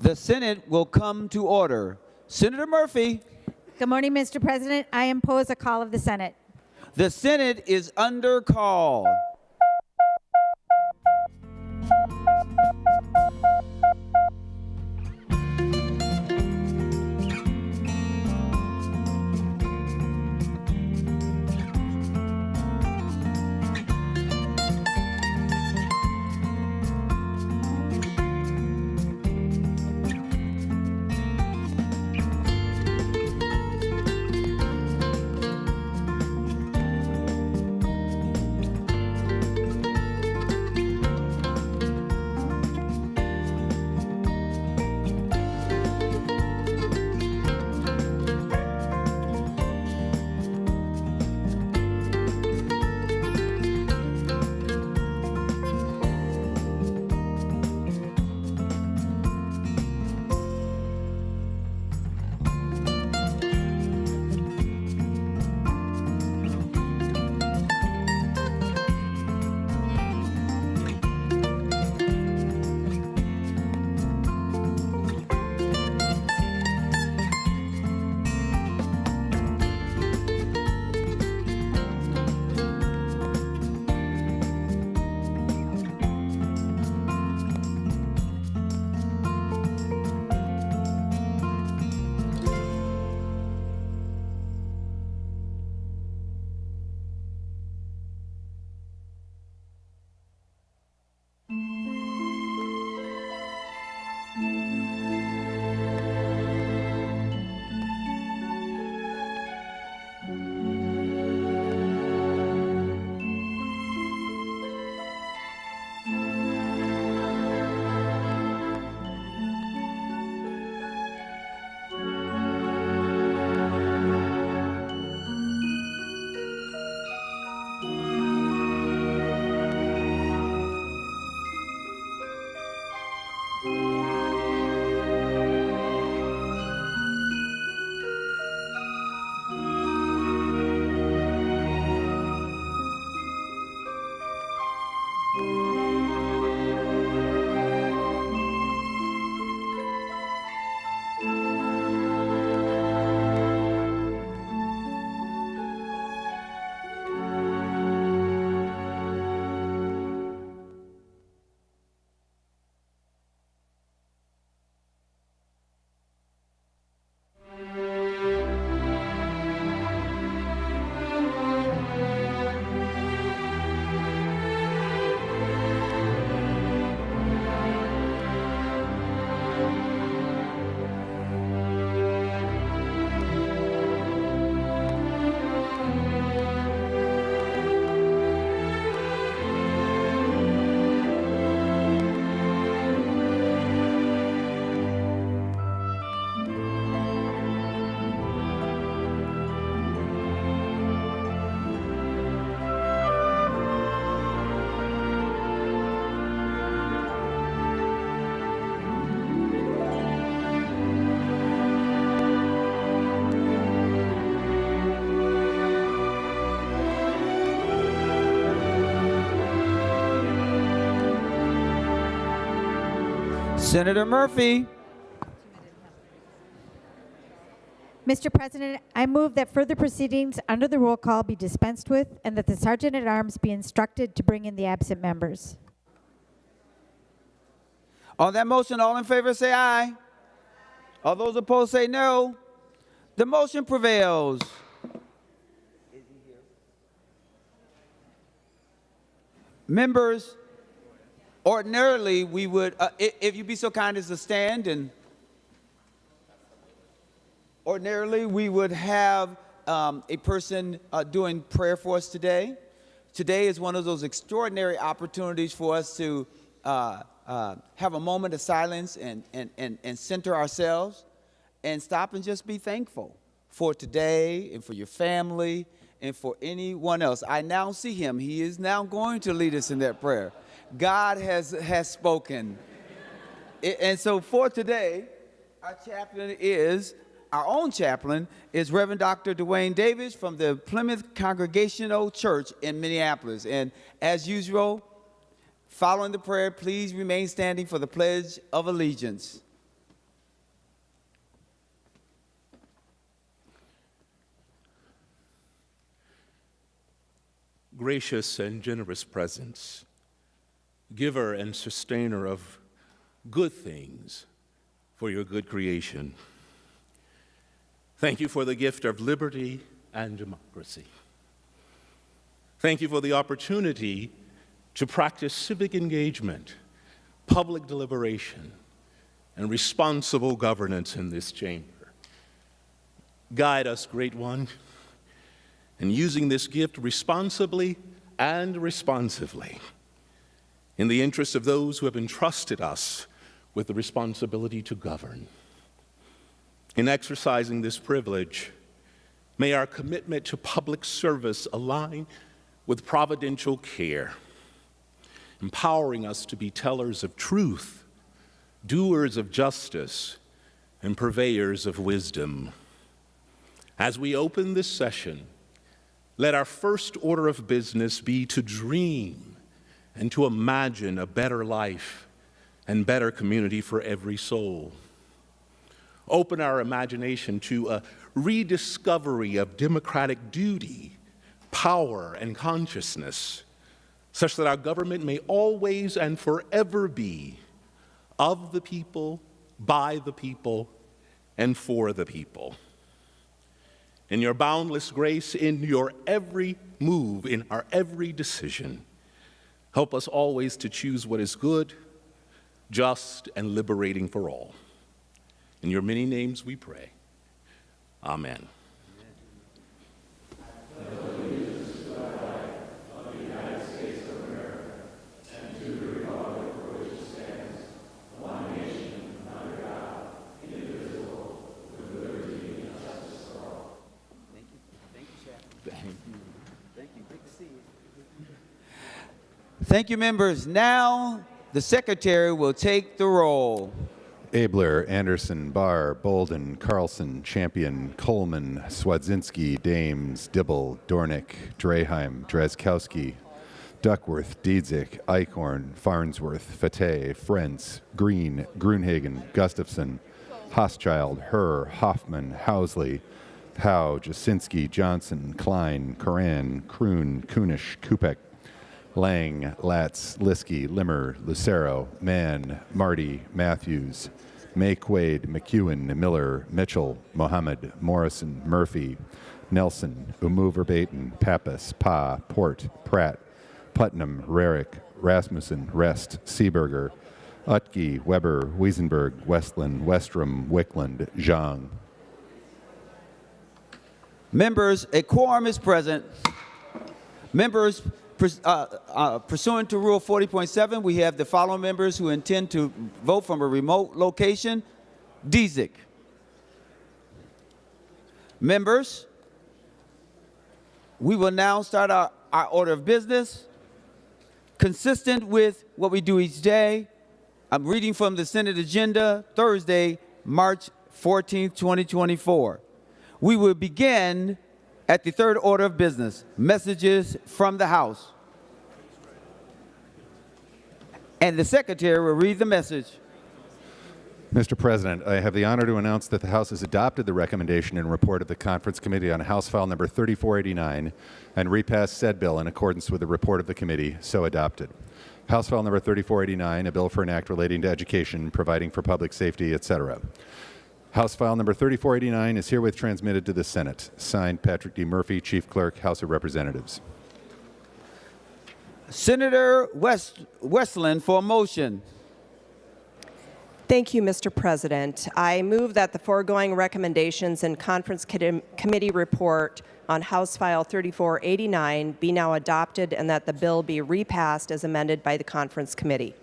The Senate will come to order. Senator Murphy, Good morning, Mr. President. I impose a call of the Senate. the Senate is under call. Senator Murphy, Mr. President, I move that further proceedings under the roll call be dispensed with and that the Sergeant at Arms be instructed to bring in the absent members. on that motion, all in favor say aye. All those opposed say no. The motion prevails. Members, ordinarily we would, if you'd be so kind as to stand, and ordinarily we would have a person doing prayer for us today. Today is one of those extraordinary opportunities for us to have a moment of silence and center ourselves and stop and just be thankful for today and for your family and for anyone else. I now see him. He is now going to lead us in that prayer. God has spoken. And so for today, our chaplain is, our own chaplain is Reverend Dr. Dwayne Davis from the Plymouth Congregational Church in Minneapolis. And as usual, following the prayer, please remain standing for the Pledge of Allegiance. gracious and generous presence, giver and sustainer of good things for your good creation. Thank you for the gift of liberty and democracy. Thank you for the opportunity to practice civic engagement, public deliberation, and responsible governance in this chamber. Guide us, Great One, in using this gift responsibly and responsively in the interest of those who have entrusted us with the responsibility to govern. In exercising this privilege, may our commitment to public service align with providential care, empowering us to be tellers of truth, doers of justice, and purveyors of wisdom. As we open this session, let our first order of business be to dream and to imagine a better life and better community for every soul. Open our imagination to a rediscovery of democratic duty, power, and consciousness, such that our government may always and forever be of the people, by the people, and for the people. In your boundless grace, in your every move, in our every decision, help us always to choose what is good, just, and liberating for all. In your many names we pray. Amen. Thank you, members. Now, the secretary will take the roll. Abler, Anderson, Barr, Bolden, Carlson, Champion, Coleman, Swadzinski, Dames, Dibble, Dornick, Draheim, Drazkowski, Duckworth, Diedzik, Eichhorn, Farnsworth, Fateh, Frentz, Green, Grunhagen, Gustafson, Hoschild, Herr, Hoffman, Housley, Howe, Jasinski, Johnson, Klein, Coran, Kroon, Kunish, Kupek, Lang, Latz, Liskey, Limmer, Lucero, Mann, Marty, Matthews, May Quaid, McEwen, Miller, Mitchell, Mohammed, Morrison, Murphy, Nelson, Verbaten, Pappas, Pa, Port, Pratt, Putnam, Rarick, Rasmussen, Rest, Seeberger, Utke, Weber, Wiesenberg, Westland, Westrom, Wickland, Zhang. Members, a quorum is present. Members, pursuant to Rule 40.7, we have the following members who intend to vote from a remote location. Diedzik. Members, we will now start our order of business. Consistent with what we do each day, I'm reading from the Senate agenda, Thursday, March 14th, 2024. We will begin at the third order of business, messages from the House. And the secretary will read the message. Mr. President, I have the honor to announce that the House has adopted the recommendation and report of the Conference Committee on House File Number 3489 and repassed said bill in accordance with the report of the committee, so adopted. House File Number 3489, a bill for an act relating to education, providing for public safety, etc. House File Number 3489 is herewith transmitted to the Senate. Signed, Patrick D. Murphy, Chief Clerk, House of Representatives. Senator Westland for a motion. Thank you, Mr. President. I move that the foregoing recommendations and Conference Committee report on House File 3489 be now adopted and that the bill be repassed as amended by the Conference Committee.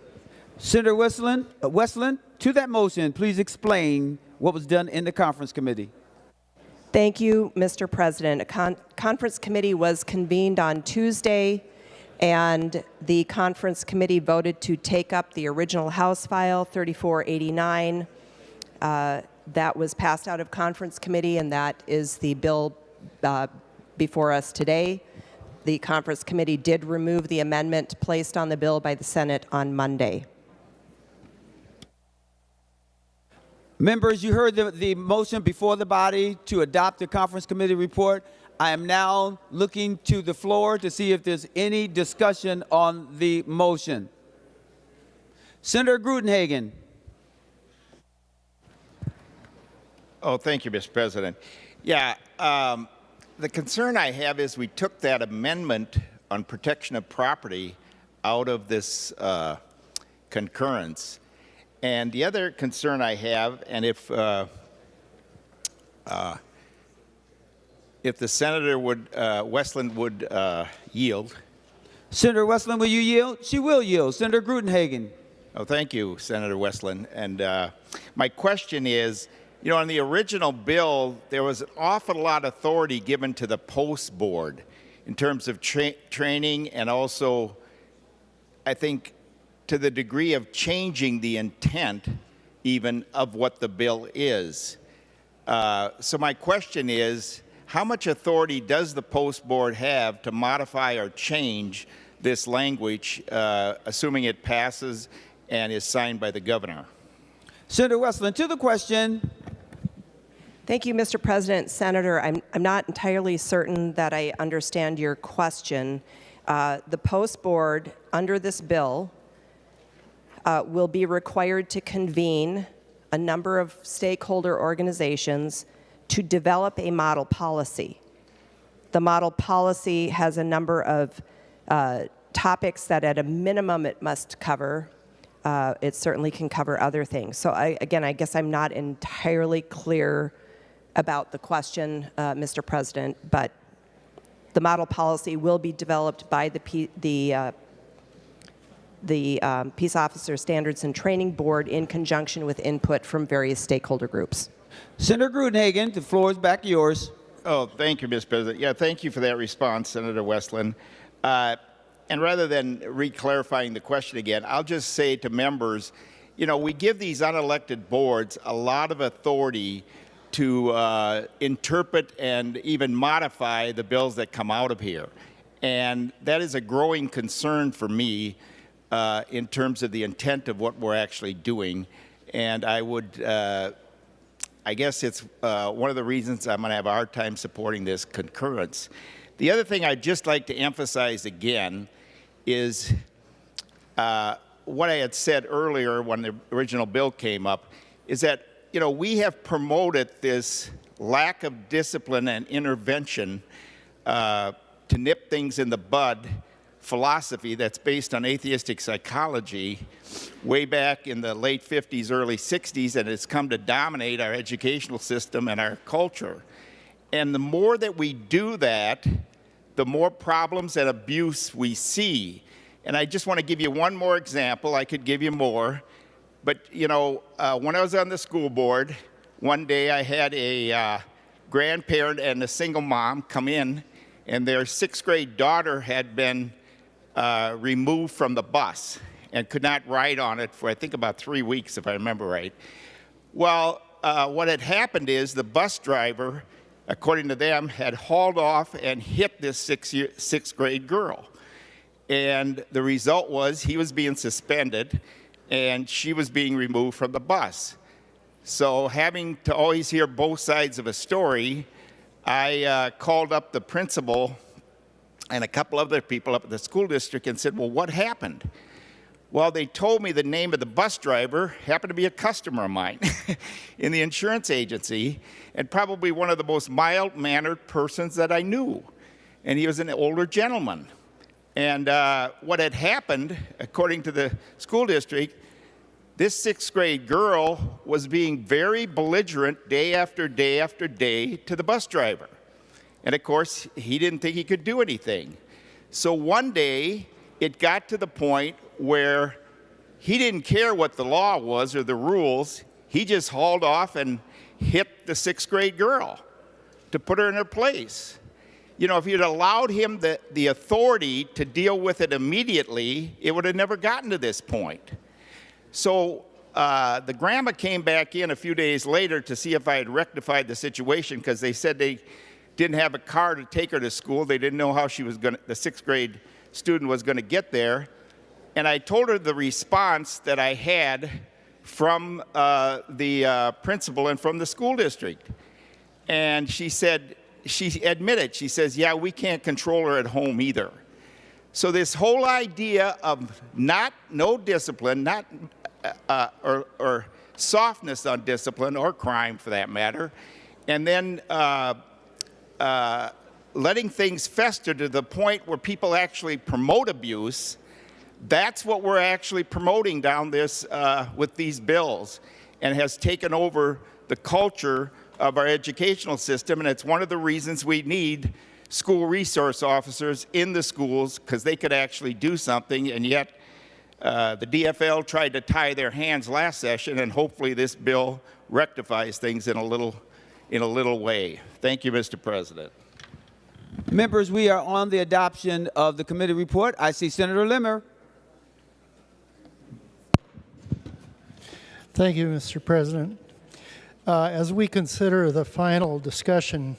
Senator Westland, to that motion, please explain what was done in the Conference Committee. Thank you, Mr. President. A Conference Committee was convened on Tuesday, and the Conference Committee voted to take up the original House File 3489. That was passed out of Conference Committee, and that is the bill before us today. The Conference Committee did remove the amendment placed on the bill by the Senate on Monday. Members, you heard the motion before the body to adopt the Conference Committee report. I am now looking to the floor to see if there's any discussion on the motion. Senator Grudenhagen. Oh, thank you, Mr. President. Yeah, the concern I have is we took that amendment on protection of property out of this concurrence. And the other concern I have, and if the Senator would, Westland would yield. Senator Westland, will you yield? She will yield. Senator Grudenhagen. Oh, thank you, Senator Westland. And my question is, you know, on the original bill, there was an awful lot of authority given to the post board in terms of training and also, I think, to the degree of changing the intent even of what the bill is. So my question is, how much authority does the post board have to modify or change this language, assuming it passes and is signed by the governor? Senator Westland, to the question. Thank you, Mr. President. Senator, I'm not entirely certain that I understand your question. The post board under this bill will be required to convene a number of stakeholder organizations to develop a model policy. The model policy has a number of topics that at a minimum it must cover. It certainly can cover other things. So again, I guess I'm not entirely clear about the question, Mr. President, but the model policy will be developed by the Peace Officer Standards and Training Board in conjunction with input from various stakeholder groups. Senator Grudenhagen, the floor is back yours. Oh, thank you, Mr. President. Yeah, thank you for that response, Senator Westland. And rather than re-clarifying the question again, I'll just say to members, you know, we give these unelected boards a lot of authority to interpret and even modify the bills that come out of here. And that is a growing concern for me in terms of the intent of what we're actually doing. And I would, I guess it's one of the reasons I'm going to have a hard time supporting this concurrence. The other thing I'd just like to emphasize again is what I had said earlier when the original bill came up, is that, you know, we have promoted this lack of discipline and intervention to nip things in the bud philosophy that's based on atheistic psychology way back in the late 50s, early 60s, and it's come to dominate our educational system and our culture. And the more that we do that, the more problems and abuse we see. And I just want to give you one more example. I could give you more. But, you know, when I was on the school board, one day I had a grandparent and a single mom come in, and their 6th grade daughter had been removed from the bus and could not ride on it for, I think, about 3 weeks, if I remember right. Well, what had happened is the bus driver, according to them, had hauled off and hit this 6th grade girl. And the result was he was being suspended, and she was being removed from the bus. So having to always hear both sides of a story, I called up the principal and a couple other people up at the school district and said, well, what happened? Well, they told me the name of the bus driver happened to be a customer of mine in the insurance agency, and probably one of the most mild-mannered persons that I knew. And he was an older gentleman. And what had happened, according to the school district, this 6th grade girl was being very belligerent day after day after day to the bus driver. And of course, he didn't think he could do anything. So one day, it got to the point where he didn't care what the law was or the rules. He just hauled off and hit the 6th grade girl to put her in her place. You know, if you'd allowed him the authority to deal with it immediately, it would have never gotten to this point. So the grandma came back in a few days later to see if I had rectified the situation, because they said they didn't have a car to take her to school. They didn't know how she was going to, the 6th grade student was going to get there. And I told her the response that I had from the principal and from the school district. And she said, she admitted, she says, yeah, we can't control her at home either. So this whole idea of no discipline, or softness on discipline or crime for that matter, and then letting things fester to the point where people actually promote abuse, that's what we're actually promoting down this with these bills, and has taken over the culture of our educational system. And it's one of the reasons we need school resource officers in the schools, because they could actually do something. And yet the DFL tried to tie their hands last session, and hopefully this bill rectifies things in a little way. Thank you, Mr. President. Members, we are on the adoption of the committee report. I see Senator Limmer. Thank you, Mr. President. As we consider the final discussion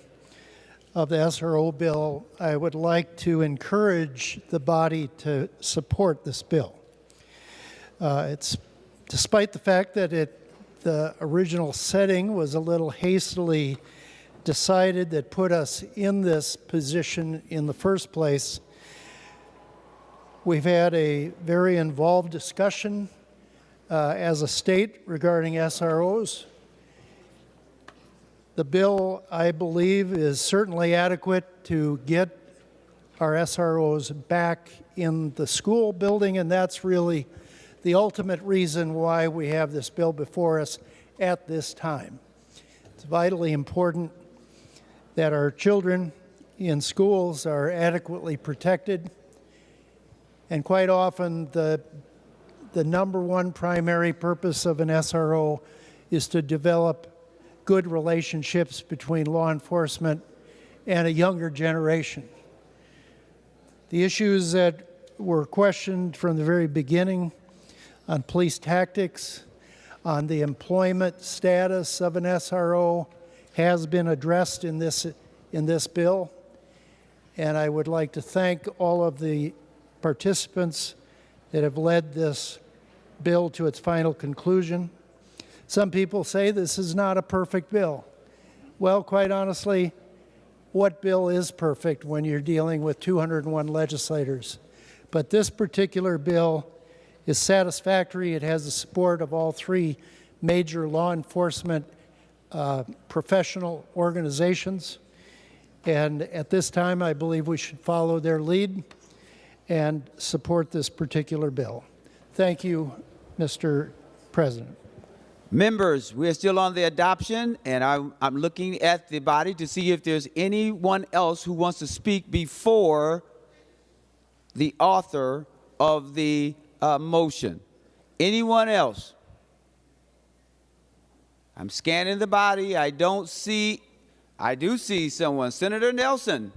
of the SRO bill, I would like to encourage the body to support this bill. It's despite the fact that the original setting was a little hastily decided that put us in this position in the first place. We've had a very involved discussion as a state regarding SROs. The bill, I believe, is certainly adequate to get our SROs back in the school building, and that's really the ultimate reason why we have this bill before us at this time. It's vitally important that our children in schools are adequately protected, and quite often the number one primary purpose of an SRO is to develop good relationships between law enforcement and a younger generation. The issues that were questioned from the very beginning on police tactics, on the employment status of an SRO, has been addressed in this bill. And I would like to thank all of the participants that have led this bill to its final conclusion. Some people say this is not a perfect bill. Well, quite honestly, what bill is perfect when you're dealing with 201 legislators? But this particular bill is satisfactory. It has the support of all three major law enforcement professional organizations. And at this time, I believe we should follow their lead and support this particular bill. Thank you, Mr. President. Members, we're still on the adoption, and I'm looking at the body to see if there's anyone else who wants to speak before the author of the motion. Anyone else? I'm scanning the body. I do see someone. Senator Nelson.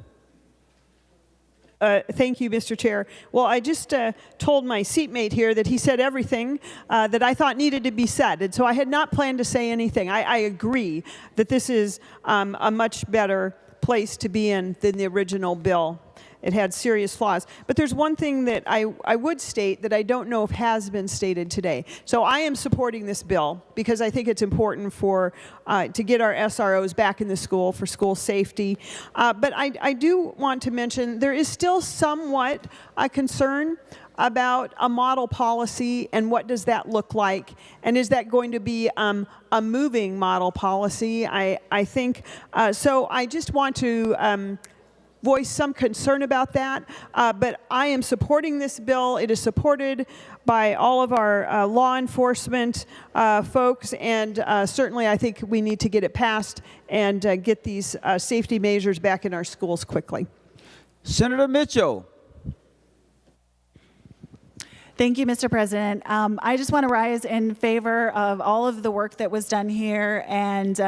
Thank you, Mr. Chair. Well, I just told my seatmate here that he said everything that I thought needed to be said, and so I had not planned to say anything. I agree that this is a much better place to be in than the original bill. It had serious flaws. But there's one thing that I would state that I don't know if has been stated today. So I am supporting this bill because I think it's important to get our SROs back in the school for school safety. But I do want to mention there is still somewhat a concern about a model policy and what does that look like, and is that going to be a moving model policy? I think so. I just want to voice some concern about that, but I am supporting this bill. It is supported by all of our law enforcement folks, and certainly I think we need to get it passed and get these safety measures back in our schools quickly. Senator Mitchell. Thank you, Mr. President. I just want to rise in favor of all of the work that was done here, and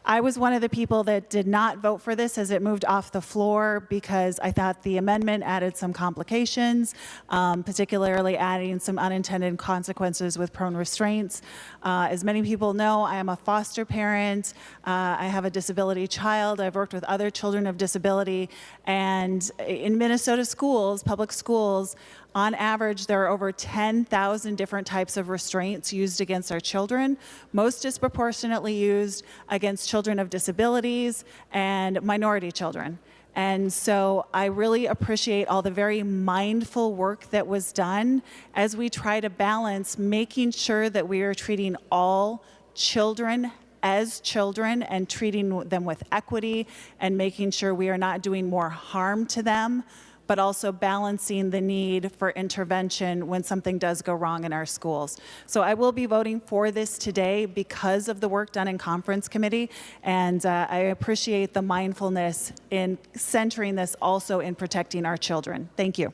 I was one of the people that did not vote for this as it moved off the floor because I thought the amendment added some complications, particularly adding some unintended consequences with prone restraints. As many people know, I am a foster parent. I have a disability child. I've worked with other children of disability, and in Minnesota schools, public schools, on average, there are over 10,000 different types of restraints used against our children, most disproportionately used against children of disabilities and minority children. And so I really appreciate all the very mindful work that was done as we try to balance making sure that we are treating all children as children and treating them with equity and making sure we are not doing more harm to them, but also balancing the need for intervention when something does go wrong in our schools. So I will be voting for this today because of the work done in conference committee, and I appreciate the mindfulness in centering this also in protecting our children. Thank you.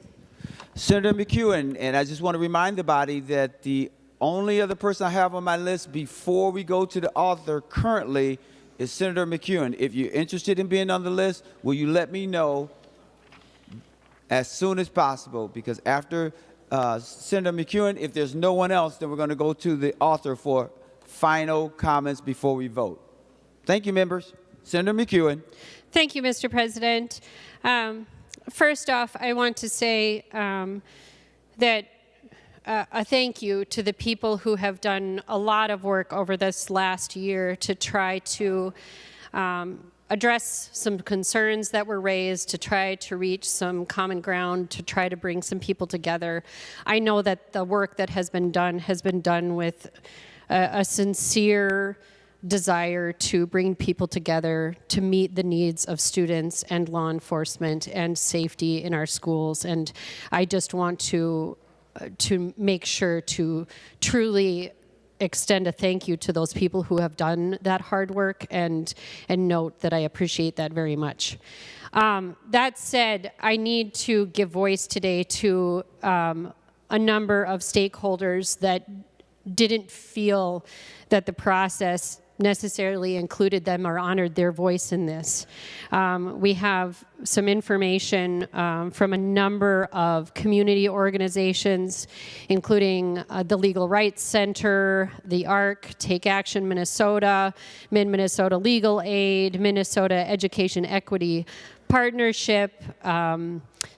Senator McEwen, and I just want to remind the body that the only other person I have on my list before we go to the author currently is Senator McEwen. If you're interested in being on the list, will you let me know as soon as possible? Because after Senator McEwen, if there's no one else, then we're going to go to the author for final comments before we vote. Thank you, members. Senator McEwen. Thank you, Mr. President. First off, I want to say that a thank you to the people who have done a lot of work over this last year to try to address some concerns that were raised, to try to reach some common ground, to try to bring some people together. I know that the work that has been done with a sincere desire to bring people together to meet the needs of students and law enforcement and safety in our schools. And I just want to make sure to truly extend a thank you to those people who have done that hard work and note that I appreciate that very much. That said, I need to give voice today to a number of stakeholders that didn't feel that the process necessarily included them or honored their voice in this. We have some information from a number of community organizations, including the Legal Rights Center, the ARC, Take Action Minnesota, Mid-Minnesota Legal Aid, Minnesota Education Equity Partnership,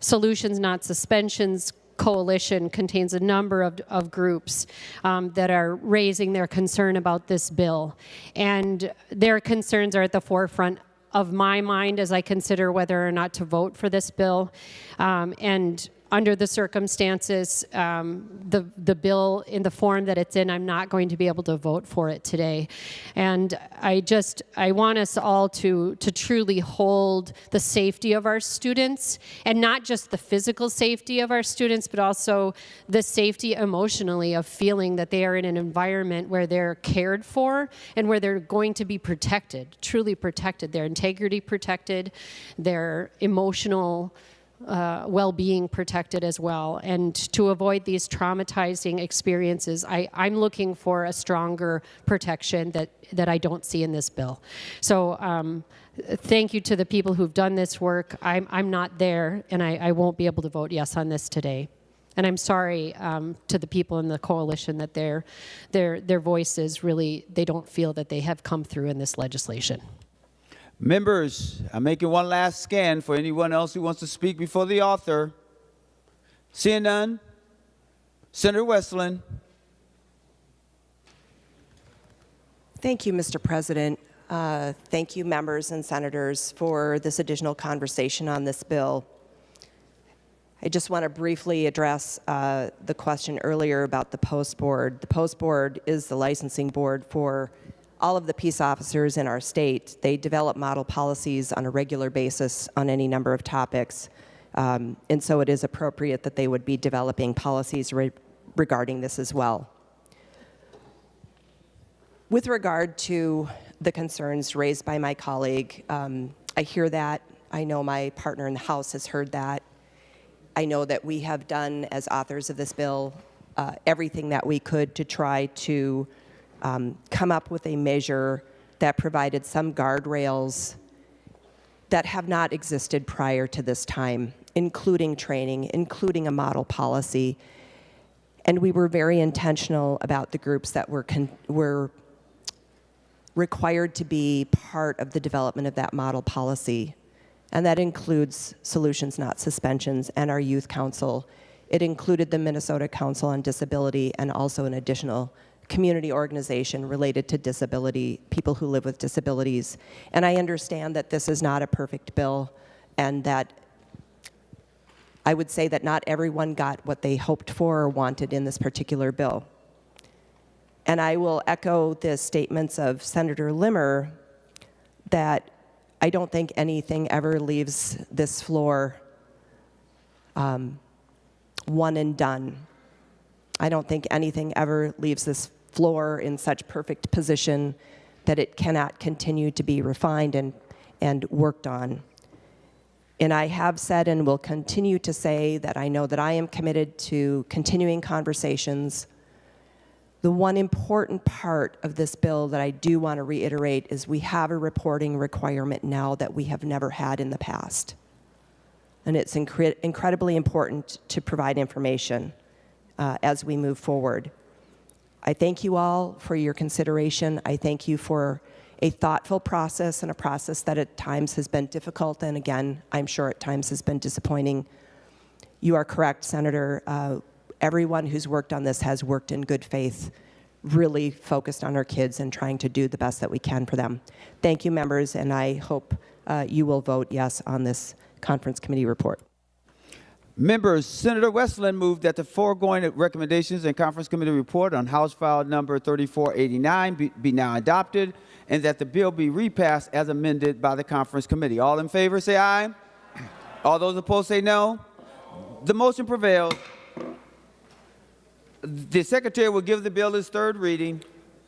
Solutions Not Suspensions Coalition contains a number of groups that are raising their concern about this bill. And their concerns are at the forefront of my mind as I consider whether or not to vote for this bill. And under the circumstances, the bill in the form that it's in, I'm not going to be able to vote for it today. And I want us all to truly hold the safety of our students, and not just the physical safety of our students, but also the safety emotionally of feeling that they are in an environment where they're cared for and where they're going to be protected, truly protected, their integrity protected, their emotional well-being protected as well. And to avoid these traumatizing experiences, I'm looking for a stronger protection that I don't see in this bill. So thank you to the people who've done this work. I'm not there, and I won't be able to vote yes on this today. And I'm sorry to the people in the coalition that their voices really, they don't feel that they have come through in this legislation. Members, I'm making one last scan for anyone else who wants to speak before the author. Seeing none, Senator Westland. Thank you, Mr. President. Thank you, members and senators, for this additional conversation on this bill. I just want to briefly address the question earlier about the Post Board. The Post Board is the licensing board for all of the peace officers in our state. They develop model policies on a regular basis on any number of topics. And so it is appropriate that they would be developing policies regarding this as well. With regard to the concerns raised by my colleague, I hear that. I know my partner in the House has heard that. I know that we have done, as authors of this bill, everything that we could to try to come up with a measure that provided some guardrails that have not existed prior to this time, including training, including a model policy. And we were very intentional about the groups that were required to be part of the development of that model policy. And that includes Solutions Not Suspensions and our Youth Council. It included the Minnesota Council on Disability and also an additional community organization related to disability, people who live with disabilities. And I understand that this is not a perfect bill, and that I would say that not everyone got what they hoped for or wanted in this particular bill. And I will echo the statements of Senator Limmer that I don't think anything ever leaves this floor one and done. I don't think anything ever leaves this floor in such perfect position that it cannot continue to be refined and worked on. And I have said and will continue to say that I know that I am committed to continuing conversations. The one important part of this bill that I do want to reiterate is we have a reporting requirement now that we have never had in the past. And it's incredibly important to provide information as we move forward. I thank you all for your consideration. I thank you for a thoughtful process, and a process that at times has been difficult, and again, I'm sure at times has been disappointing. You are correct, Senator. Everyone who's worked on this has worked in good faith, really focused on our kids and trying to do the best that we can for them. Thank you, members, and I hope you will vote yes on this conference committee report. Members, Senator Westland moved that the foregoing recommendations and conference committee report on House File number 3489 be now adopted, and that the bill be repassed as amended by the conference committee. All in favor say aye. All those opposed say no. The motion prevails. The Secretary will give the bill its third reading.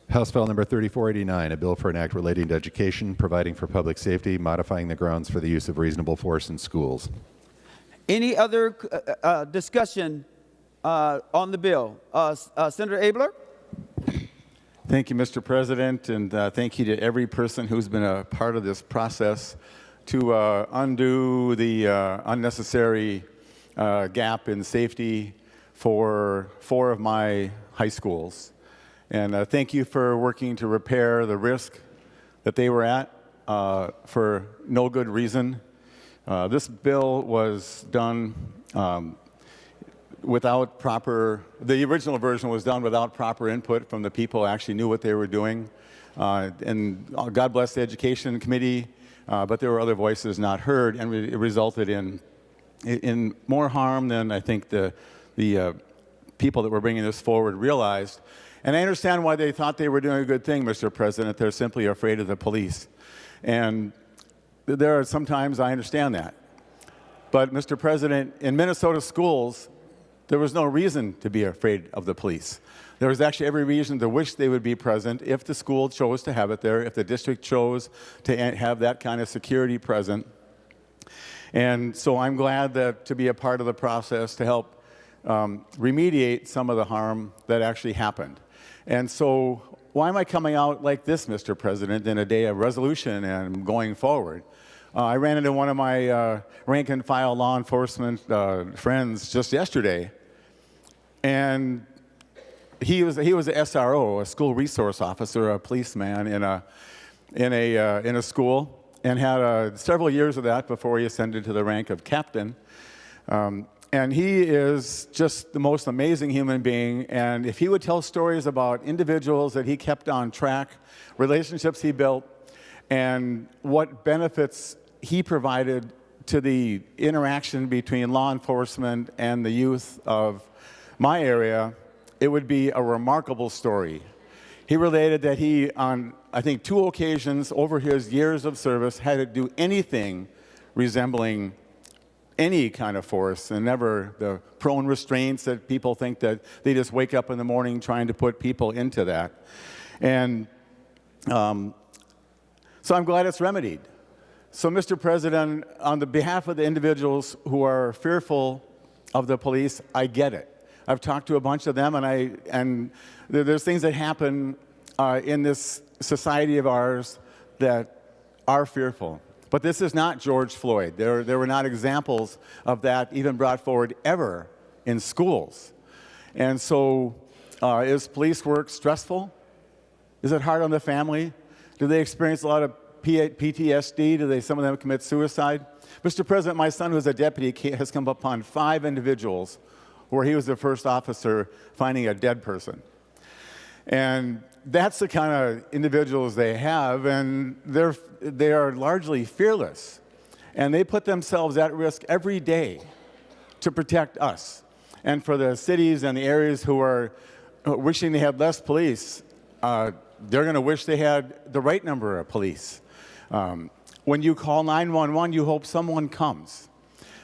House File number 3489, a bill for an act relating to education, providing for public safety, modifying the grounds for the use of reasonable force in schools. Any other discussion on the bill? Senator Abler? Thank you, Mr. President, and thank you to every person who's been a part of this process to undo the unnecessary gap in safety for 4 of my high schools. And thank you for working to repair the risk that they were at for no good reason. This bill was done without proper, the original version was done without proper input from the people who actually knew what they were doing. And God bless the Education Committee, but there were other voices not heard, and it resulted in more harm than I think the people that were bringing this forward realized. And I understand why they thought they were doing a good thing, Mr. President. They're simply afraid of the police. And there are sometimes I understand that. But, Mr. President, in Minnesota schools, there was no reason to be afraid of the police. There was actually every reason to wish they would be present if the school chose to have it there, if the district chose to have that kind of security present. And so I'm glad that to be a part of the process to help remediate some of the harm that actually happened. And so why am I coming out like this, Mr. President, in a day of resolution and going forward? I ran into one of my rank and file law enforcement friends just yesterday, and he was a SRO, a school resource officer, a policeman in a school, and had several years of that before he ascended to the rank of captain. And he is just the most amazing human being. And if he would tell stories about individuals that he kept on track, relationships he built, and what benefits he provided to the interaction between law enforcement and the youth of my area, it would be a remarkable story. He related that he, on I think 2 occasions over his years of service, had to do anything resembling any kind of force, and never the prone restraints that people think that they just wake up in the morning trying to put people into that. And so I'm glad it's remedied. So, Mr. President, on the behalf of the individuals who are fearful of the police, I get it. I've talked to a bunch of them, and there's things that happen in this society of ours that are fearful. But this is not George Floyd. There were not examples of that even brought forward ever in schools. And so is police work stressful? Is it hard on the family? Do they experience a lot of PTSD? Do some of them commit suicide? Mr. President, my son, who's a deputy, has come upon 5 individuals where he was the first officer finding a dead person. And that's the kind of individuals they have, and they are largely fearless. And they put themselves at risk every day to protect us. And for the cities and the areas who are wishing they had less police, they're going to wish they had the right number of police. When you call 911, you hope someone comes.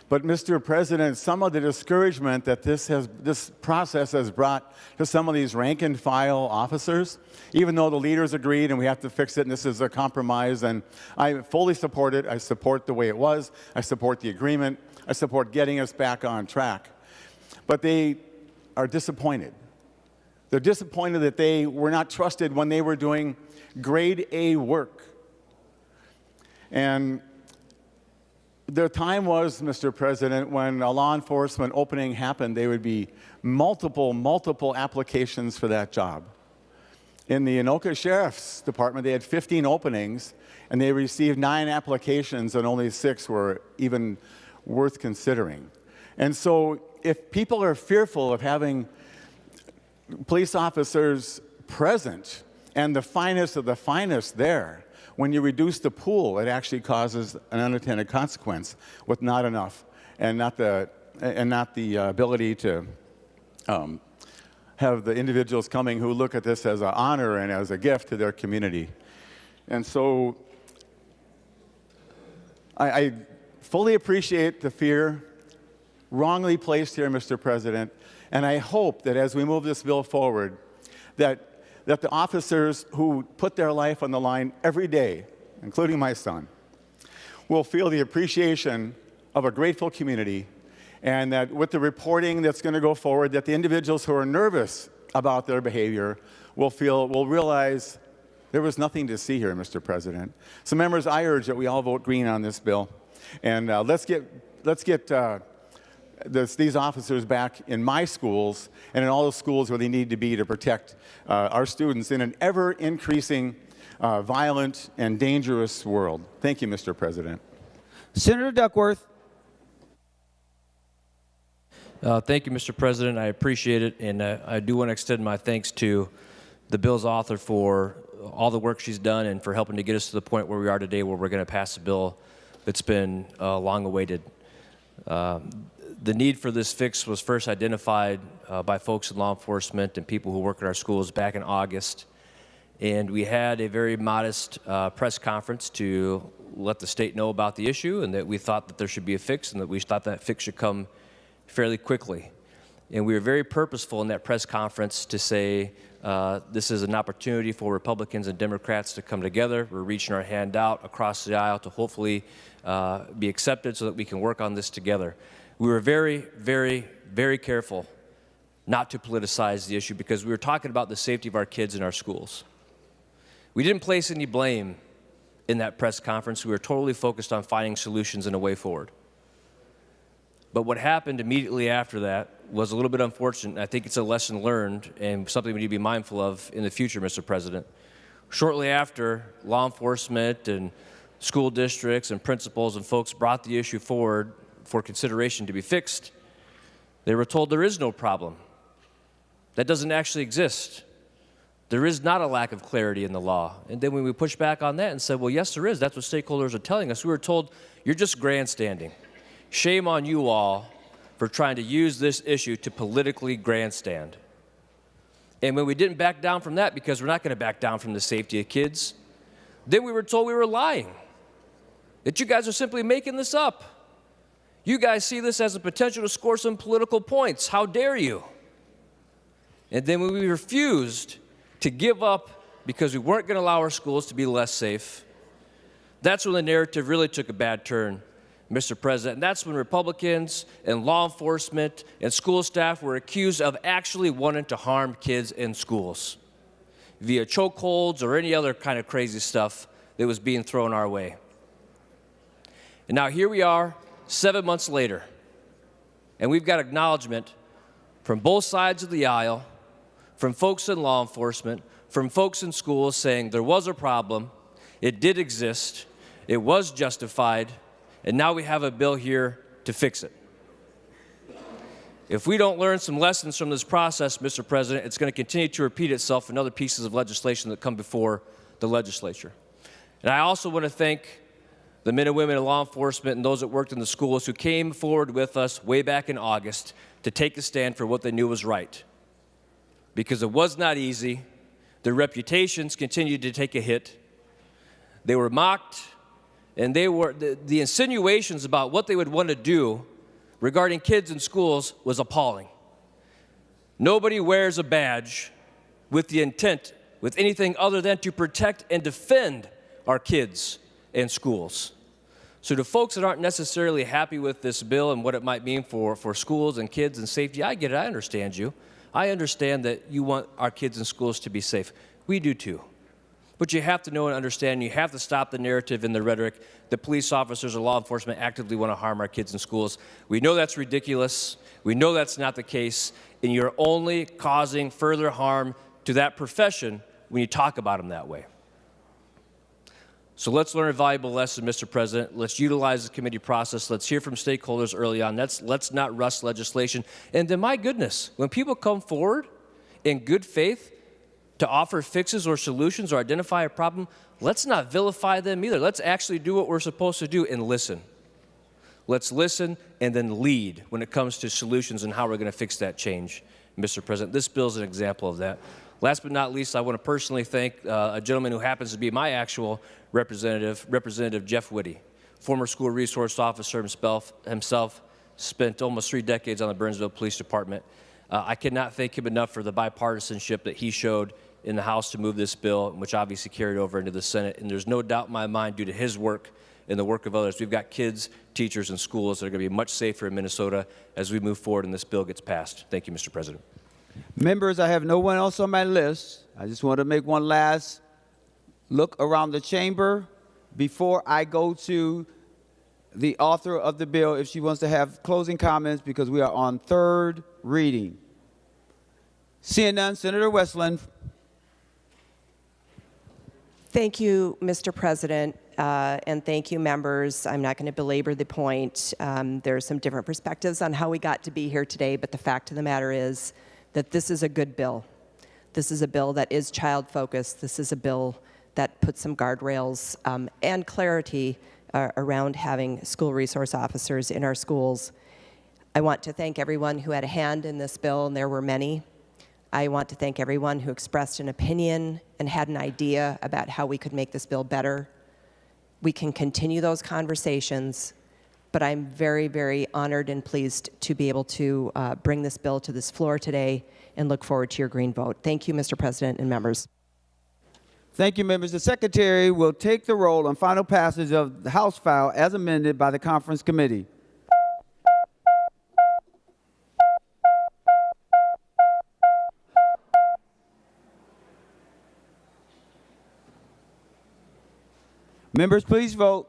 But, Mr. President, some of the discouragement that this process has brought to some of these rank-and-file officers, even though the leaders agreed and we have to fix it and this is a compromise, and I fully support it. I support the way it was. I support the agreement. I support getting us back on track. But they are disappointed. They're disappointed that they were not trusted when they were doing grade A work. And the time was, Mr. President, when a law enforcement opening happened, there would be multiple applications for that job. In the Anoka Sheriff's Department, they had 15 openings, and they received 9 applications, and only 6 were even worth considering. And so if people are fearful of having police officers present and the finest of the finest there, when you reduce the pool, it actually causes an unintended consequence with not enough and not the ability to have the individuals coming who look at this as an honor and as a gift to their community. And so I fully appreciate the fear wrongly placed here, Mr. President, and I hope that as we move this bill forward, that the officers who put their life on the line every day, including my son, will feel the appreciation of a grateful community, and that with the reporting that's going to go forward, that the individuals who are nervous about their behavior will realize there was nothing to see here, Mr. President. So members, I urge that we all vote green on this bill, and let's get these officers back in my schools and in all the schools where they need to be to protect our students in an ever-increasing, violent, and dangerous world. Thank you, Mr. President. Senator Duckworth. Thank you, Mr. President. I appreciate it, and I do want to extend my thanks to the bill's author for all the work she's done and for helping to get us to the point where we are today, where we're going to pass a bill that's been long awaited. The need for this fix was first identified by folks in law enforcement and people who work in our schools back in August. And we had a very modest press conference to let the state know about the issue and that we thought that there should be a fix and that we thought that fix should come fairly quickly. And we were very purposeful in that press conference to say this is an opportunity for Republicans and Democrats to come together. We're reaching our hand out across the aisle to hopefully be accepted so that we can work on this together. We were very, very, very careful not to politicize the issue because we were talking about the safety of our kids in our schools. We didn't place any blame in that press conference. We were totally focused on finding solutions and a way forward. But what happened immediately after that was a little bit unfortunate. I think it's a lesson learned and something we need to be mindful of in the future, Mr. President. Shortly after, law enforcement and school districts and principals and folks brought the issue forward for consideration to be fixed, they were told there is no problem. That doesn't actually exist. There is not a lack of clarity in the law. And then when we pushed back on that and said, well, yes, there is, that's what stakeholders are telling us, we were told, you're just grandstanding. Shame on you all for trying to use this issue to politically grandstand. And when we didn't back down from that, because we're not going to back down from the safety of kids, then we were told we were lying, that you guys are simply making this up. You guys see this as a potential to score some political points. How dare you? And then when we refused to give up because we weren't going to allow our schools to be less safe, that's when the narrative really took a bad turn, Mr. President. And that's when Republicans and law enforcement and school staff were accused of actually wanting to harm kids in schools via chokeholds or any other kind of crazy stuff that was being thrown our way. And now here we are, 7 months later, and we've got acknowledgement from both sides of the aisle, from folks in law enforcement, from folks in schools saying there was a problem, it did exist, it was justified, and now we have a bill here to fix it. If we don't learn some lessons from this process, Mr. President, it's going to continue to repeat itself in other pieces of legislation that come before the legislature. And I also want to thank the men and women in law enforcement and those that worked in the schools who came forward with us way back in August to take a stand for what they knew was right. Because it was not easy. Their reputations continued to take a hit. They were mocked, and the insinuations about what they would want to do regarding kids in schools was appalling. Nobody wears a badge with the intent, with anything other than to protect and defend our kids in schools. So to folks that aren't necessarily happy with this bill and what it might mean for schools and kids and safety, I get it, I understand you. I understand that you want our kids in schools to be safe. We do too. But you have to know and understand, you have to stop the narrative and the rhetoric that police officers or law enforcement actively want to harm our kids in schools. We know that's ridiculous. We know that's not the case. And you're only causing further harm to that profession when you talk about them that way. So let's learn a valuable lesson, Mr. President. Let's utilize the committee process. Let's hear from stakeholders early on. Let's not rush legislation. And then, my goodness, when people come forward in good faith to offer fixes or solutions or identify a problem, let's not vilify them either. Let's actually do what we're supposed to do and listen. Let's listen and then lead when it comes to solutions and how we're going to fix that change, Mr. President. This bill is an example of that. Last but not least, I want to personally thank a gentleman who happens to be my actual representative, Representative Jeff Whitty, former school resource officer himself, spent almost 3 decades on the Burnsville Police Department. I cannot thank him enough for the bipartisanship that he showed in the House to move this bill, which obviously carried over into the Senate. And there's no doubt in my mind, due to his work and the work of others, we've got kids, teachers, and schools that are going to be much safer in Minnesota as we move forward and this bill gets passed. Thank you, Mr. President. Members, I have no one else on my list. I just want to make one last look around the chamber before I go to the author of the bill if she wants to have closing comments, because we are on 3rd reading. Seeing none, Senator Westland. Thank you, Mr. President, and thank you, members. I'm not going to belabor the point. There are some different perspectives on how we got to be here today, but the fact of the matter is that this is a good bill. This is a bill that is child-focused. This is a bill that puts some guardrails and clarity around having school resource officers in our schools. I want to thank everyone who had a hand in this bill, and there were many. I want to thank everyone who expressed an opinion and had an idea about how we could make this bill better. We can continue those conversations, but I'm very, very honored and pleased to be able to bring this bill to this floor today and look forward to your green vote. Thank you, Mr. President and members. Thank you, members. The Secretary will take the roll on final passage of the House file as amended by the Conference Committee. Members, please vote.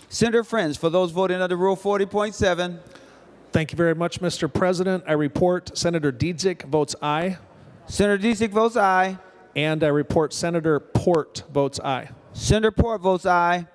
Senator Friends, for those voting under Rule 40.7. Thank you very much, Mr. President. I report Senator Dietzick votes aye. Senator Dietzick votes aye. And I report Senator Port votes aye. Senator Port votes aye.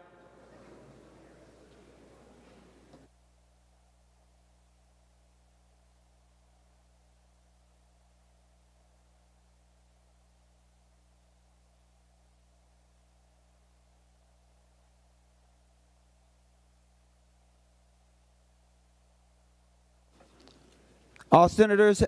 All senators,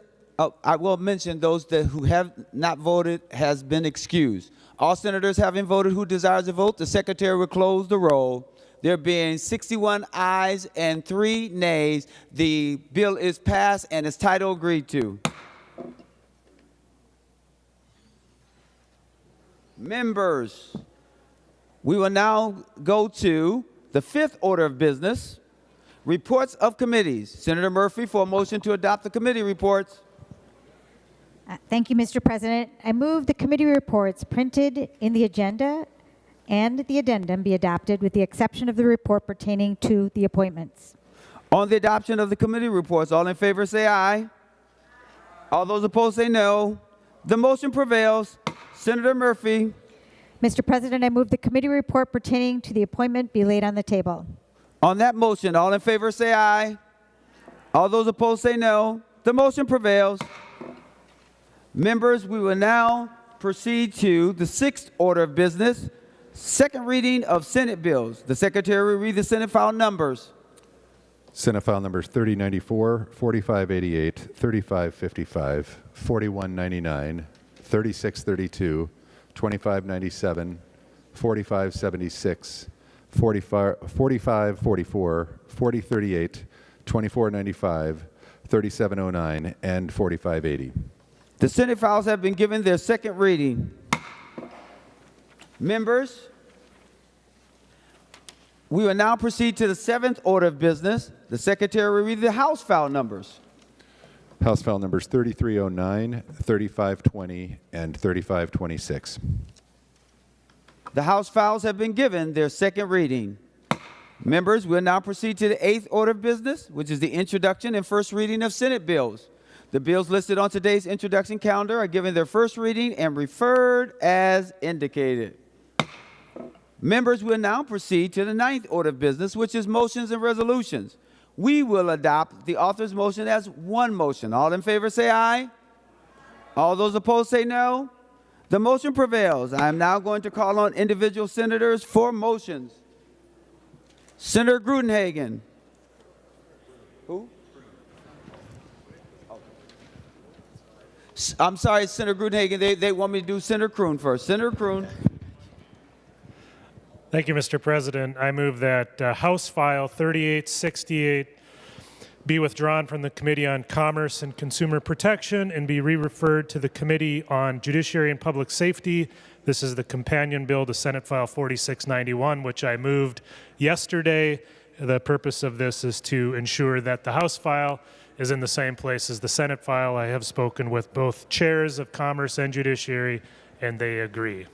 I will mention those who have not voted has been excused. All senators having voted who desires to vote, the Secretary will close the roll. There being 61 ayes and 3 nays, the bill is passed and its title agreed to. Members, we will now go to the 5th order of business. Reports of committees. Senator Murphy for a motion to adopt the committee reports. Thank you, Mr. President. I move the committee reports printed in the agenda and the addendum be adopted with the exception of the report pertaining to the appointments. On the adoption of the committee reports, all in favor say aye. All those opposed say no. The motion prevails. Senator Murphy. Mr. President, I move the committee report pertaining to the appointment be laid on the table. On that motion, all in favor say aye. All those opposed say no. The motion prevails. Members, we will now proceed to the sixth order of business, second reading of Senate bills. The Secretary will read the Senate file numbers. Senate file numbers 3094, 4588, 3555, 4199, 3632, 2597, 4576, 4544, 4038, 2495, 3709, and 4580. The Senate files have been given their second reading. Members, we will now proceed to the seventh order of business. The Secretary will read the House file numbers. House file numbers 3309, 3520, and 3526. The House files have been given their second reading. Members, we'll now proceed to the eighth order of business, which is the introduction and first reading of Senate bills. The bills listed on today's introduction calendar are given their first reading and referred as indicated. Members, we'll now proceed to the ninth order of business, which is motions and resolutions. We will adopt the author's motion as one motion. All in favor say aye. All those opposed say no. The motion prevails. I am now going to call on individual senators for motions. Senator Grudenhagen. Who? I'm sorry, Senator Grudenhagen. They want me to do Senator Kroon first. Senator Kroon. Thank you, Mr. President. I move that House File 3868 be withdrawn from the Committee on Commerce and Consumer Protection and be re-referred to the Committee on Judiciary and Public Safety. This is the companion bill to Senate File 4691, which I moved yesterday. The purpose of this is to ensure that the House file is in the same place as the Senate file. I have spoken with both chairs of Commerce and Judiciary, and they agree.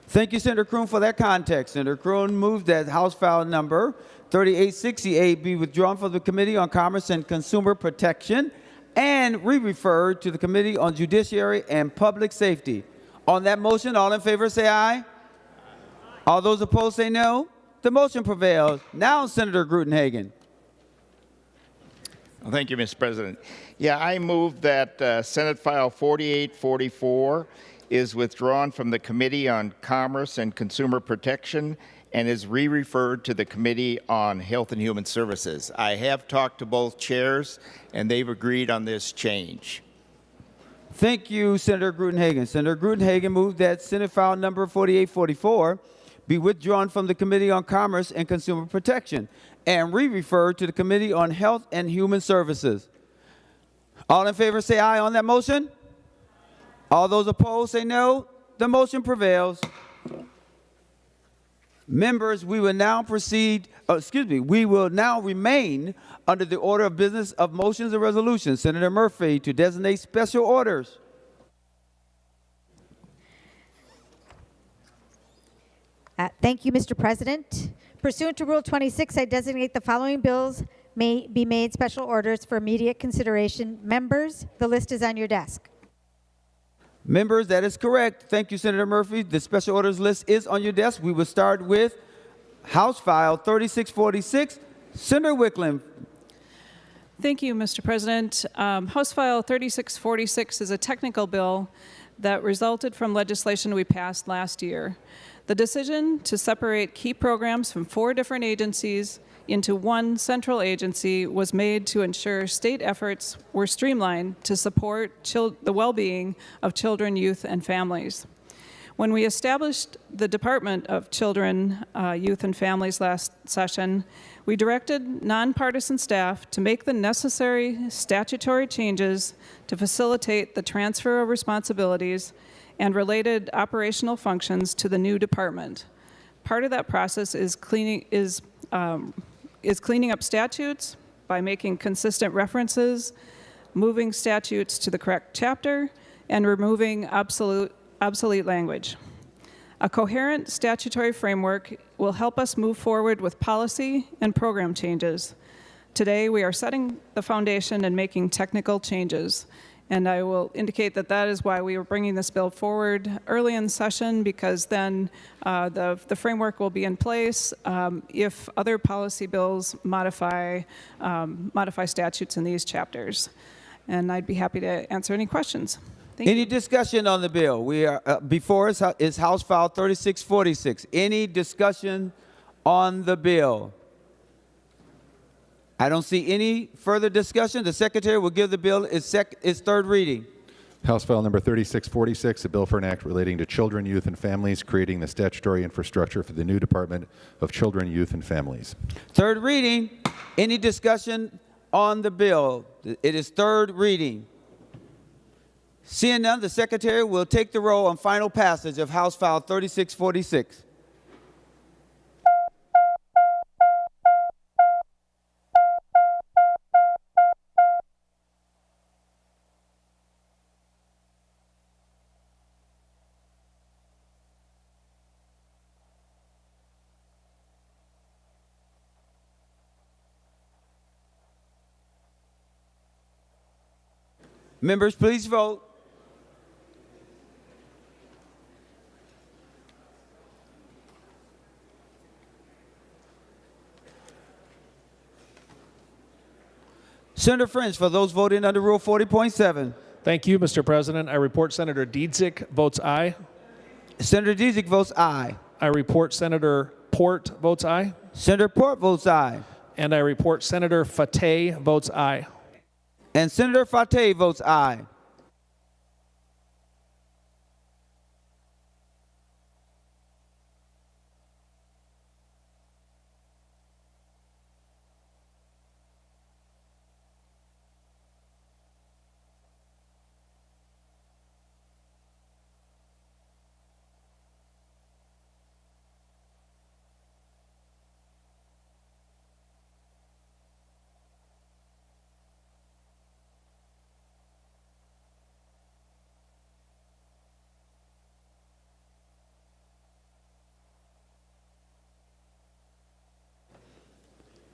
Thank you, Senator Kroon, for that context. Senator Kroon moved that House file number 3868 be withdrawn from the Committee on Commerce and Consumer Protection and re-referred to the Committee on Judiciary and Public Safety. On that motion, all in favor say aye. All those opposed say no. The motion prevails. Now, Senator Grudenhagen. Well, thank you, Mr. President. Yeah, I move that Senate File 4844 is withdrawn from the Committee on Commerce and Consumer Protection and is re-referred to the Committee on Health and Human Services. I have talked to both chairs, and they've agreed on this change. Thank you, Senator Grudenhagen. Senator Grudenhagen moved that Senate file number 4844 be withdrawn from the Committee on Commerce and Consumer Protection and re-referred to the Committee on Health and Human Services. All in favor say aye on that motion. All those opposed say no. The motion prevails. Members, we will now proceed, we will now remain under the order of business of motions and resolutions. Senator Murphy to designate special orders. Thank you, Mr. President. Pursuant to Rule 26, I designate the following bills may be made special orders for immediate consideration. Members, the list is on your desk. Members, that is correct. Thank you, Senator Murphy. The special orders list is on your desk. We will start with House File 3646. Senator Wickland. Thank you, Mr. President. House File 3646 is a technical bill that resulted from legislation we passed last year. The decision to separate key programs from 4 different agencies into one central agency was made to ensure state efforts were streamlined to support the well-being of children, youth, and families. When we established the Department of Children, Youth, and Families last session, we directed nonpartisan staff to make the necessary statutory changes to facilitate the transfer of responsibilities and related operational functions to the new department. Part of that process is cleaning up statutes by making consistent references, moving statutes to the correct chapter, and removing obsolete language. A coherent statutory framework will help us move forward with policy and program changes. Today, we are setting the foundation and making technical changes. And I will indicate that that is why we are bringing this bill forward early in session, because then the framework will be in place if other policy bills modify statutes in these chapters. And I'd be happy to answer any questions. Thank Any you. discussion on the bill? We are before us is House File 3646. Any discussion on the bill? I don't see any further discussion. The Secretary will give the bill its third reading. House File Number 3646, a bill for an act relating to children, youth, and families, creating the statutory infrastructure for the new Department of Children, Youth, and Families. Third reading. Any discussion on the bill? It is third reading. Seeing none, the Secretary will take the roll on final passage of House File 3646. Members, please vote. Senator French, for those voting under Rule 40.7. Thank you, Mr. President. I report Senator Dietzick votes aye. Senator Dietzick votes aye. I report Senator Port votes aye. Senator Port votes aye. And I report Senator Fateh votes aye. And Senator Fateh votes aye.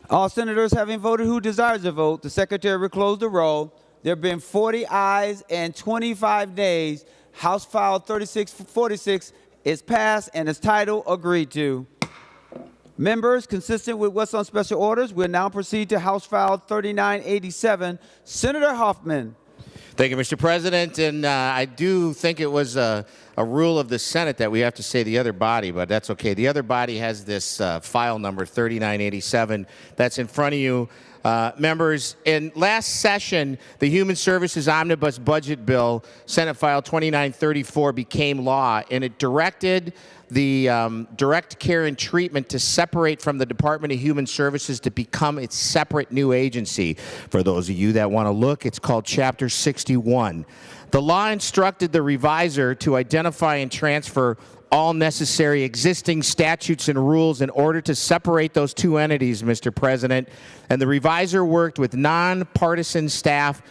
All senators having voted who desires to vote, the Secretary will close the roll. There have been 40 ayes and 25 nays. House File 3646 is passed and its title agreed to. Members, consistent with what's on special orders, we'll now proceed to House File 3987. Senator Hoffman. Thank you, Mr. President. And I do think it was a rule of the Senate that we have to say the other body, but that's okay. The other body has this file number 3987 that's in front of you. Members, in last session, the Human Services Omnibus Budget Bill, Senate File 2934, became law, and it directed the direct care and treatment to separate from the Department of Human Services to become its separate new agency. For those of you that want to look, it's called Chapter 61. The law instructed the reviser to identify and transfer all necessary existing statutes and rules in order to separate those two entities, Mr. President. And the reviser worked with nonpartisan staff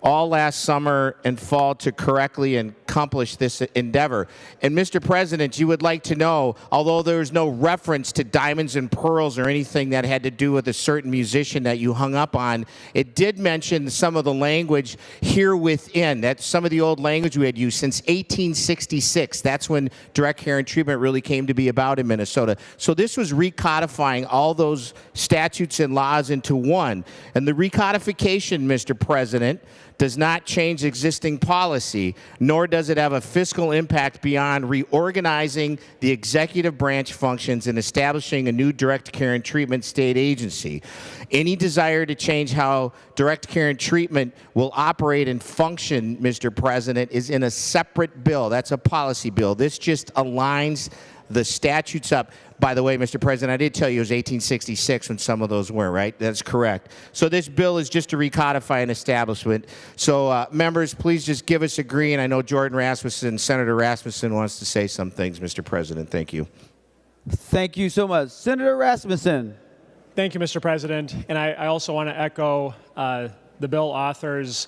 all last summer and fall to correctly accomplish this endeavor. And Mr. President, you would like to know, although there's no reference to diamonds and pearls or anything that had to do with a certain musician that you hung up on, it did mention some of the language here within. That's some of the old language we had used since 1866. That's when direct care and treatment really came to be about in Minnesota. So this was recodifying all those statutes and laws into one. And the recodification, Mr. President, does not change existing policy, nor does it have a fiscal impact beyond reorganizing the executive branch functions and establishing a new direct care and treatment state agency. Any desire to change how direct care and treatment will operate and function, Mr. President, is in a separate bill. That's a policy bill. This just aligns the statutes up. By the way, Mr. President, I did tell you it was 1866 when some of those were, right? That's correct. So this bill is just to recodify an establishment. So members, please just give us a green. I know Jordan Rasmussen, Senator Rasmussen wants to say some things, Mr. President. Thank you. Thank you so much. Senator Rasmussen. Thank you, Mr. President. And I also want to echo the bill authors'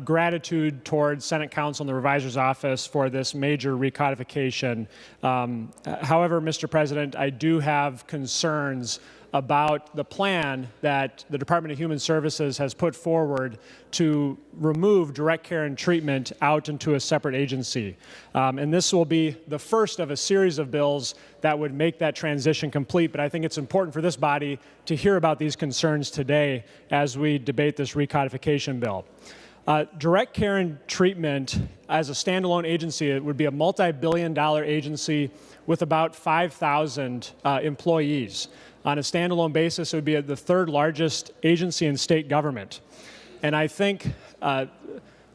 gratitude towards Senate Counsel and the Revisor's Office for this major recodification. However, Mr. President, I do have concerns about the plan that the Department of Human Services has put forward to remove direct care and treatment out into a separate agency. And this will be the first of a series of bills that would make that transition complete. But I think it's important for this body to hear about these concerns today as we debate this recodification bill. Direct care and treatment as a standalone agency, it would be a multi-billion-dollar agency with about 5,000 employees. On a standalone basis, it would be the third largest agency in state government. And I think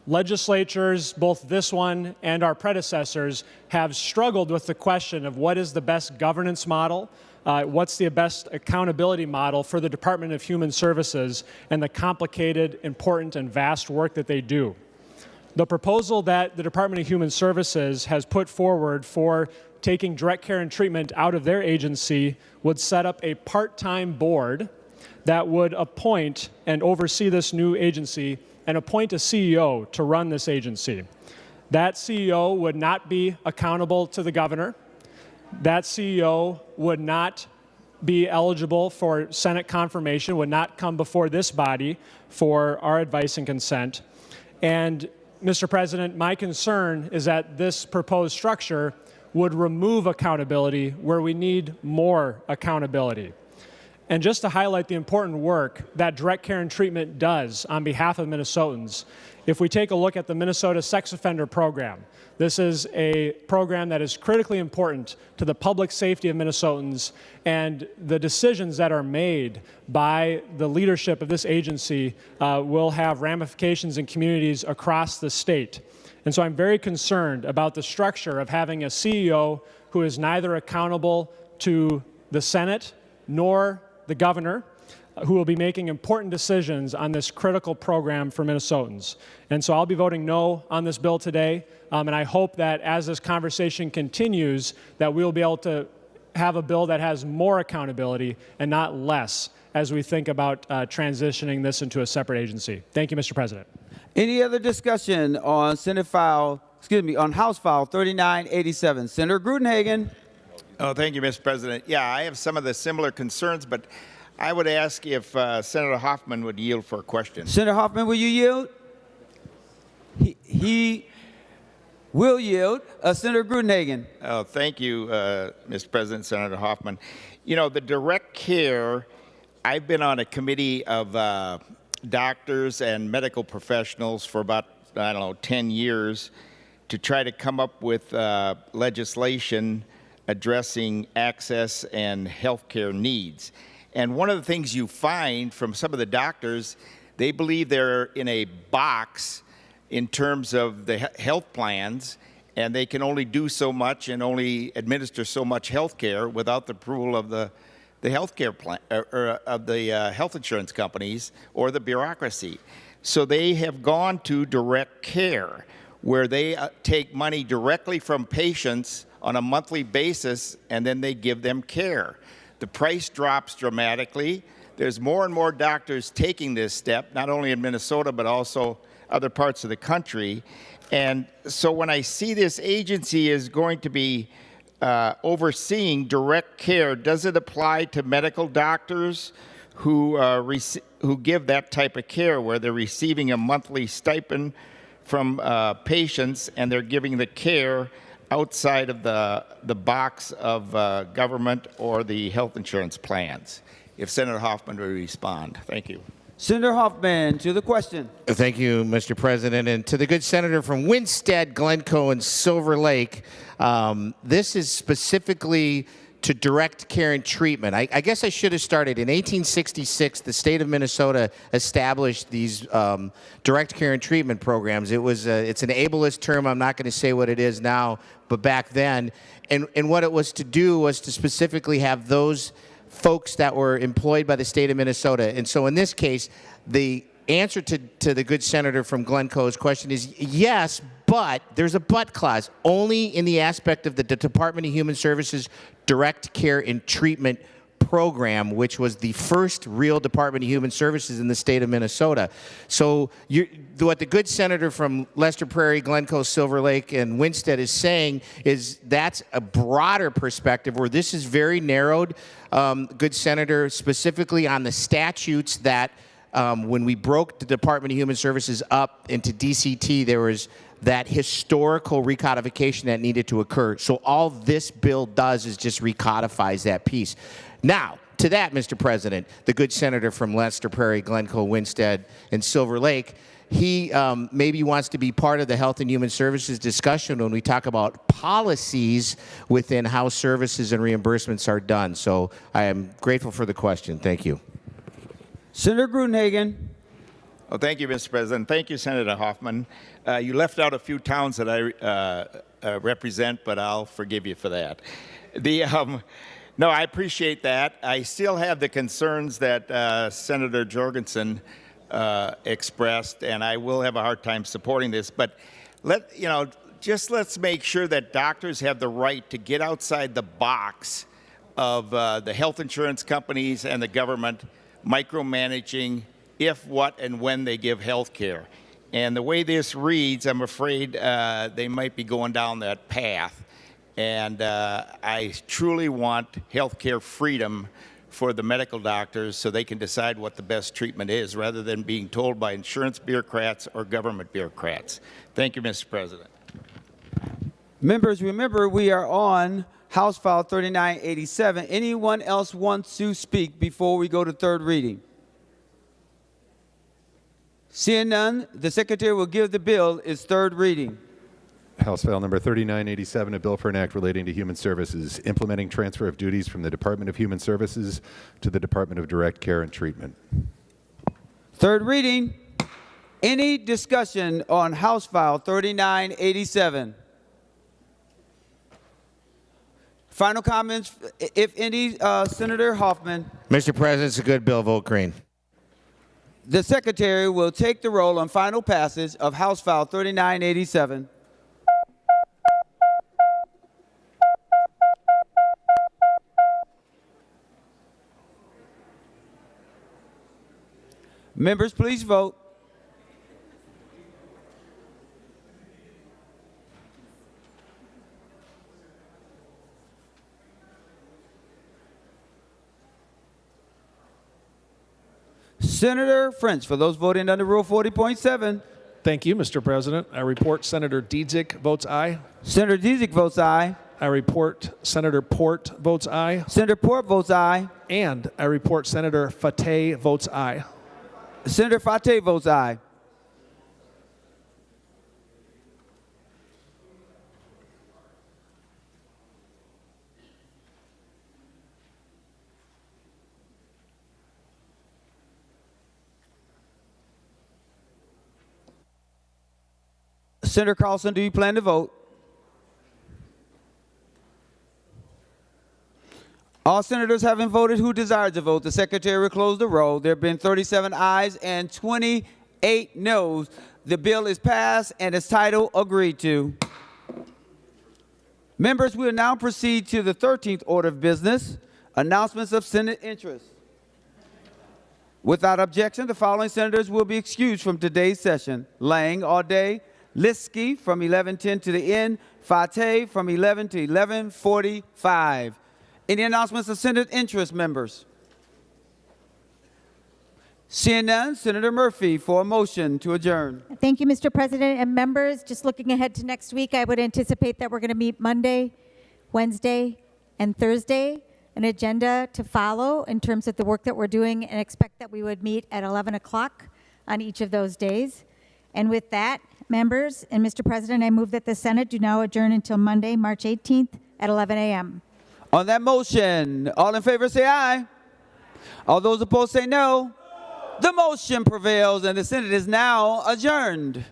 legislatures, both this one and our predecessors, have struggled with the question of what is the best governance model, what's the best accountability model for the Department of Human Services and the complicated, important, and vast work that they do. The proposal that the Department of Human Services has put forward for taking direct care and treatment out of their agency would set up a part-time board that would appoint and oversee this new agency and appoint a CEO to run this agency. That CEO would not be accountable to the governor. That CEO would not be eligible for Senate confirmation, would not come before this body for our advice and consent. And Mr. President, my concern is that this proposed structure would remove accountability where we need more accountability. And just to highlight the important work that direct care and treatment does on behalf of Minnesotans, if we take a look at the Minnesota Sex Offender Program, this is a program that is critically important to the public safety of Minnesotans, and the decisions that are made by the leadership of this agency will have ramifications in communities across the state. And so I'm very concerned about the structure of having a CEO who is neither accountable to the Senate nor the governor, who will be making important decisions on this critical program for Minnesotans. And so I'll be voting no on this bill today, and I hope that as this conversation continues, that we'll be able to have a bill that has more accountability and not less as we think about transitioning this into a separate agency. Thank you, Mr. President. Any other discussion on on House File 3987? Senator Grudenhagen. Oh, thank you, Mr. President. Yeah, I have some of the similar concerns, but I would ask if Senator Hoffman would yield for a question. Senator Hoffman, will you yield? He will yield. Senator Grudenhagen. Oh, thank you, Mr. President, Senator Hoffman. You know, the direct care, I've been on a committee of doctors and medical professionals for about, 10 years to try to come up with legislation addressing access and healthcare needs. And one of the things you find from some of the doctors, they believe they're in a box in terms of the health plans, and they can only do so much and only administer so much health care without the approval of the healthcare plan or of the health insurance companies or the bureaucracy. So they have gone to direct care, where they take money directly from patients on a monthly basis, and then they give them care. The price drops dramatically. There's more and more doctors taking this step, not only in Minnesota, but also other parts of the country. And so when I see this agency is going to be overseeing direct care, does it apply to medical doctors who give that type of care, where they're receiving a monthly stipend from patients and they're giving the care outside of the box of government or the health insurance plans? If Senator Hoffman would respond. Thank you. Senator Hoffman, to the question. Thank you, Mr. President. And to the good senator from Winstead, Glencoe, and Silver Lake, this is specifically to direct care and treatment. I guess I should have started. In 1866, the state of Minnesota established these direct care and treatment programs. It's an ableist term. I'm not going to say what it is now, but back then. And what it was to do was to specifically have those folks that were employed by the state of Minnesota. And so in this case, the answer to the good senator from Glencoe's question is yes, but there's a but clause, only in the aspect of the Department of Human Services direct care and treatment program, which was the first real Department of Human Services in the state of Minnesota. So what the good senator from Lester Prairie, Glencoe, Silver Lake, and Winstead is saying is that's a broader perspective where this is very narrowed, good senator, specifically on the statutes that when we broke the Department of Human Services up into DCT, there was that historical recodification that needed to occur. So all this bill does is just recodifies that piece. Now, to that, Mr. President, the good senator from Lester Prairie, Glencoe, Winstead, and Silver Lake, he maybe wants to be part of the Health and Human Services discussion when we talk about policies within how services and reimbursements are done. So I am grateful for the question. Thank you. Senator Gruenhagen. Well, thank you, Mr. President. Thank you, Senator Hoffman. You left out a few towns that I represent, but I'll forgive you for that. No, I appreciate that. I still have the concerns that Senator Jorgensen expressed, and I will have a hard time supporting this. But let's make sure that doctors have the right to get outside the box of the health insurance companies and the government micromanaging if, what, and when they give health care. And the way this reads, I'm afraid they might be going down that path. And I truly want health care freedom for the medical doctors so they can decide what the best treatment is rather than being told by insurance bureaucrats or government bureaucrats. Thank you, Mr. President. Members, remember we are on House File 3987. Anyone else wants to speak before we go to third reading? Seeing none, the Secretary will give the bill its third reading. House File Number 3987, a bill for an act relating to human services, implementing transfer of duties from the Department of Human Services to the Department of Direct Care and Treatment. Third reading. Any discussion on House File 3987? Final comments, if any, Senator Hoffman. Mr. President, it's a good bill. Vote green. The Secretary will take the roll on final passage of House File 3987. Members, please vote. Senator French, for those voting under Rule 40.7. Thank you, Mr. President. I report Senator Dietzick votes aye. Senator Dietzick votes aye. I report Senator Port votes aye. Senator Port votes aye. And I report Senator Fateh votes aye. Senator Fateh votes aye. Senator Carlson, do you plan to vote? All senators having voted who desire to vote, the Secretary will close the roll. There have been 37 ayes and 28 noes. The bill is passed and its title agreed to. Members, we will now proceed to the 13th order of business, announcements of Senate interest. Without objection, the following senators will be excused from today's session: Lang all day, Liskey from 11:10 to the end, Fateh from 11 to 11:45. Any announcements of Senate interest, members? Seeing none, Senator Murphy for a motion to adjourn. Thank you, Mr. President and members. Just looking ahead to next week, I would anticipate that we're going to meet Monday, Wednesday, and Thursday. An agenda to follow in terms of the work that we're doing, and expect that we would meet at 11 o'clock on each of those days. And with that, members and Mr. President, I move that the Senate do now adjourn until Monday, March 18th at 11 a.m. On that motion, all in favor say aye. All those opposed say no. The motion prevails and the Senate is now adjourned.